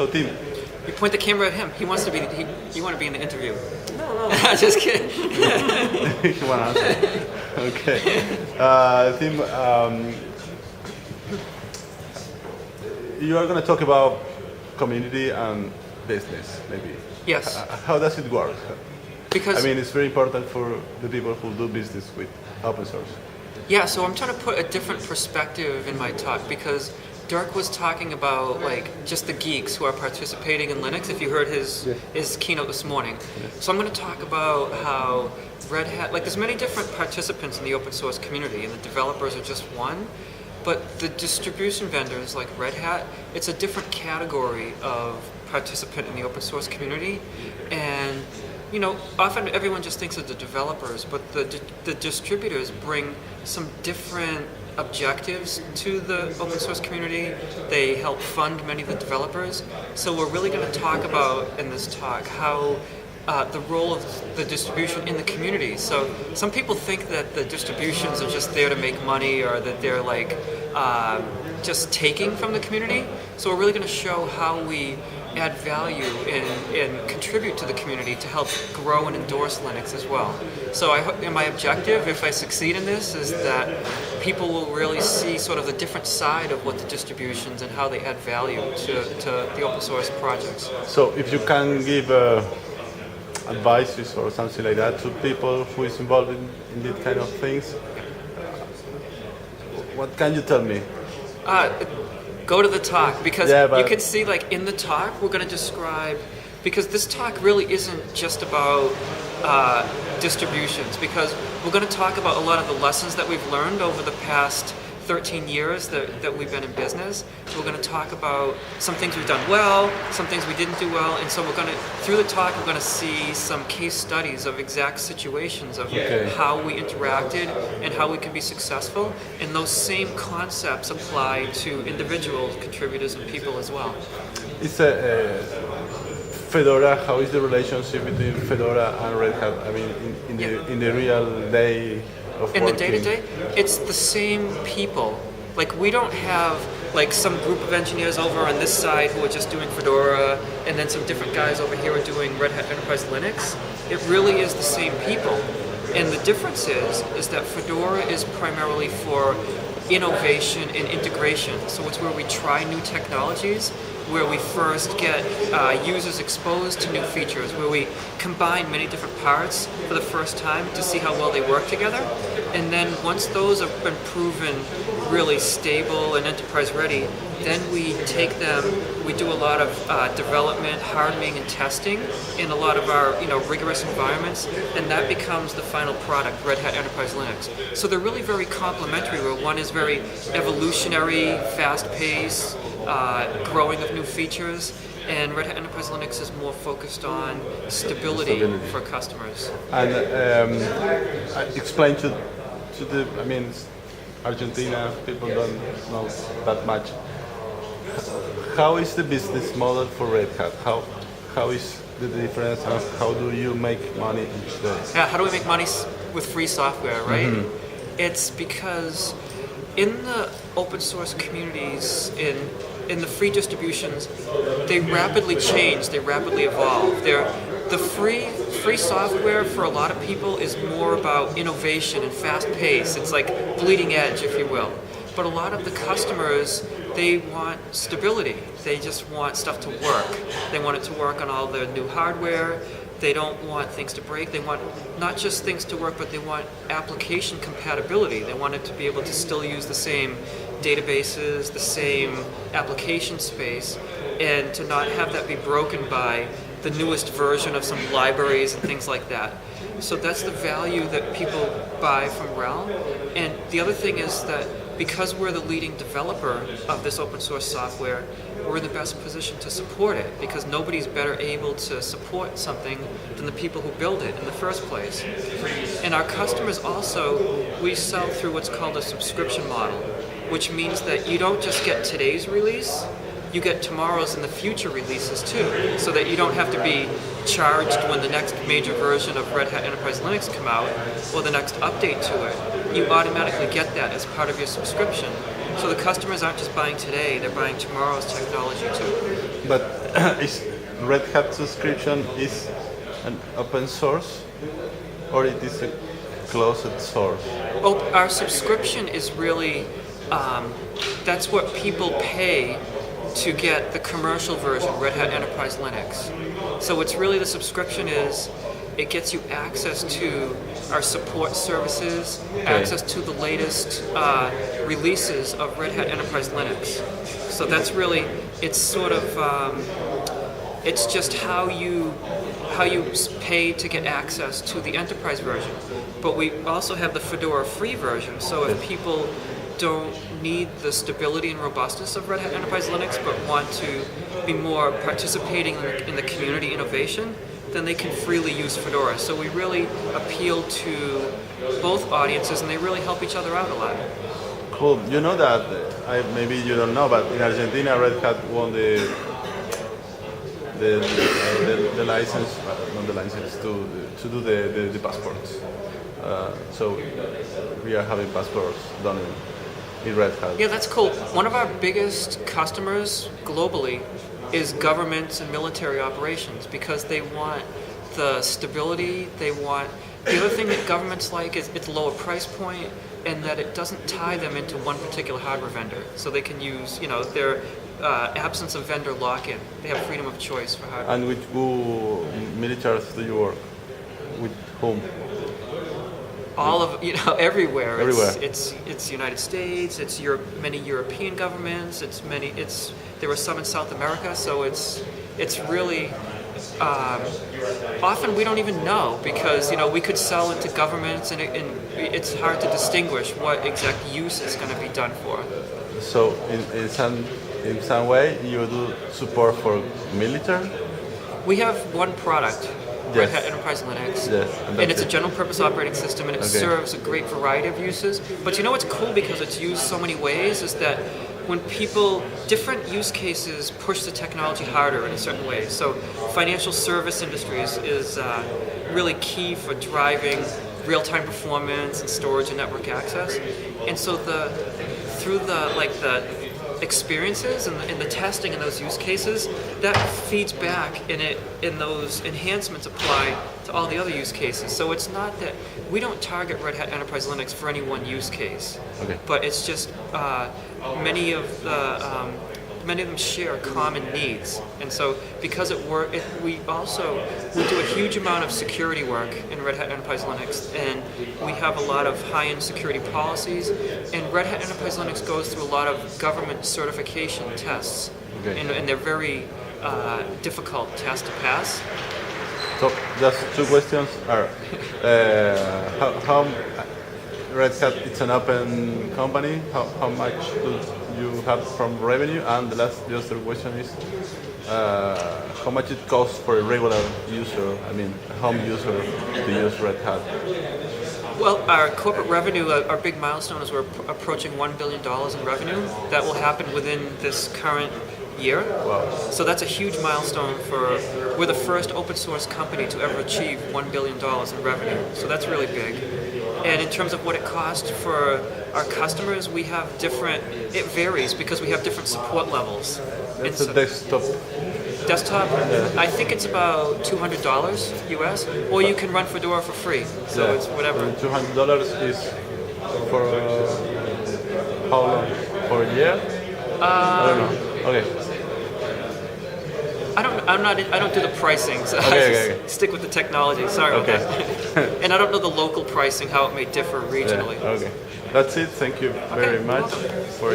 So Tim, You point the camera at him. He wants to be. You want to be in the interview. No. Just kidding. you want to answer? Okay. Tim, you are going to talk about community and business, maybe. Yes. How does it work? Because I mean, it's very important for the people who do business with open source. yeah, so I'm trying to put a different perspective in my talk because Dirk was talking about like just the geeks who are participating in Linux. If you heard his keynote this morning, so I'm going to talk about how Red Hat, like there's many different participants in the open source community, and the developers are just one. But the distribution vendors like Red Hat, it's a different category of participant in the open source community, and you know, often everyone just thinks of the developers, but the distributors bring some different objectives to the open source community. They help fund many of the developers. So we're really going to talk about in this talk how the role of the distribution in the community. So some people think that the distributions are just there to make money or that they're like just taking from the community. So we're really going to show how we add value and contribute to the community to help grow and endorse Linux as well. So my objective, if I succeed in this, is that people will really see sort of the different side of what the distributions and how they add value to the open source projects. So if you can give advices or something like that to people who is involved in these kind of things, what can you tell me? Go to the talk because Yeah, you can see like in the talk we're going to describe, because this talk really isn't just about distributions, because we're going to talk about a lot of the lessons that we've learned over the past 13 years that we've been in business. We're going to talk about some things we've done well, some things we didn't do well, and so we're going to, through the talk, we're going to see some case studies of exact situations of how we interacted and how we can be successful, and those same concepts apply to individual contributors and people as well. It's Fedora. How is the relationship between Fedora and Red Hat? I mean, in the real day of in working. the day-to-day, it's the same people. Like we don't have like some group of engineers over on this side who are just doing Fedora, and then some different guys over here are doing Red Hat Enterprise Linux. It really is the same people. And the difference is that Fedora is primarily for innovation and integration. So it's where we try new technologies, where we first get users exposed to new features, where we combine many different parts for the first time to see how well they work together. And then once those have been proven really stable and enterprise ready, then we take them, we do a lot of development, hardening, and testing in a lot of our rigorous environments, and that becomes the final product, Red Hat Enterprise Linux. So they're really very complementary, where one is very evolutionary, fast-paced, growing of new features, and Red Hat Enterprise Linux is more focused on stability for customers. And explain to the, I mean, Argentina, people don't know that much. How is the business model for Red Hat? How is the difference, and how do you make money each day? Yeah, how do we make money with free software, right? Mm-hmm. It's because in the open source communities, in the free distributions, they rapidly change, they rapidly evolve. The free software for a lot of people is more about innovation and fast pace. It's like bleeding edge, if you will. But a lot of the customers, they want stability. They just want stuff to work. They want it to work on all their new hardware. They don't want things to break. They want not just things to work, but they want application compatibility. They want it to be able to still use the same databases, the same application space, and to not have that be broken by the newest version of some libraries and things like that. So that's the value that people buy from RHEL. And the other thing is that because we're the leading developer of this open source software, we're in the best position to support it, because nobody's better able to support something than the people who build it in the first place. And our customers also, we sell through what's called a subscription model, which means that you don't just get today's release, you get tomorrow's and the future releases too, so that you don't have to be charged when the next major version of Red Hat Enterprise Linux come out or the next update to it. You automatically get that as part of your subscription. So the customers aren't just buying today, they're buying tomorrow's technology too. But is Red Hat subscription is an open source or it is a closed source? Oh, our subscription is really, that's what people pay to get the commercial version, Red Hat Enterprise Linux. So it's really the subscription is, it gets you access to our support services, access to the latest releases of Red Hat Enterprise Linux. So that's really, it's sort of, it's just how you pay to get access to the enterprise version. But we also have the Fedora free version, so if people don't need the stability and robustness of Red Hat Enterprise Linux but want to be more participating in the community innovation, then they can freely use Fedora. So we really appeal to both audiences and they really help each other out a lot. Cool. You know that, maybe you don't know, but in Argentina Red Hat won the license, not the license, to do the passports. So we are having passports done in Red Hat. Yeah, that's cool. One of our biggest customers globally is governments and military operations because they want the stability, they want... The other thing that governments like is it's a lower price point and that it doesn't tie them into one particular hardware vendor. So they can use, their absence of vendor lock-in. They have freedom of choice for hardware. And with who militaries do you work? With whom? All of everywhere. Everywhere. It's United States. It's many European governments. There were some in South America. So it's really often we don't even know because we could sell it to governments and it's hard to distinguish what exact use it's going to be done for. So in some way you do support for military? We have one product. Red Hat Enterprise Linux, and it's a general purpose operating system and it serves a great variety of uses. But what's cool because it's used so many ways is that when different use cases push the technology harder in a certain way. So financial service industries is really key for driving real-time performance and storage and network access. And so through the experiences and the testing in those use cases, that feeds back and those enhancements apply to all the other use cases. So it's not that we don't target Red Hat Enterprise Linux for any one use case, but it's just many of them share common needs, and so because we do a huge amount of security work in Red Hat Enterprise Linux, and we have a lot of high-end security policies, and Red Hat Enterprise Linux goes through a lot of government certification tests, and they're very difficult tests to pass. So just two questions are, how Red Hat, it's an open company, how much do you have from revenue? And the other question is, how much it costs for a regular user, a home user to use Red Hat? Well, our corporate revenue, our big milestone is we're approaching $1 billion in revenue. That will happen within this current year. Wow. So that's a huge milestone we're the first open source company to ever achieve $1 billion in revenue. So that's really big. And in terms of what it costs for our customers, it varies because we have different support levels. It's a desktop. Desktop, I think it's about $200 US, or you can run Fedora for free. So it's whatever. $200 is for how long? For a year? I don't know. Okay. I don't do the pricing, so stick with the technology. Sorry about that. And I don't know the local pricing, how it may differ regionally. Okay. That's it. Thank you very much for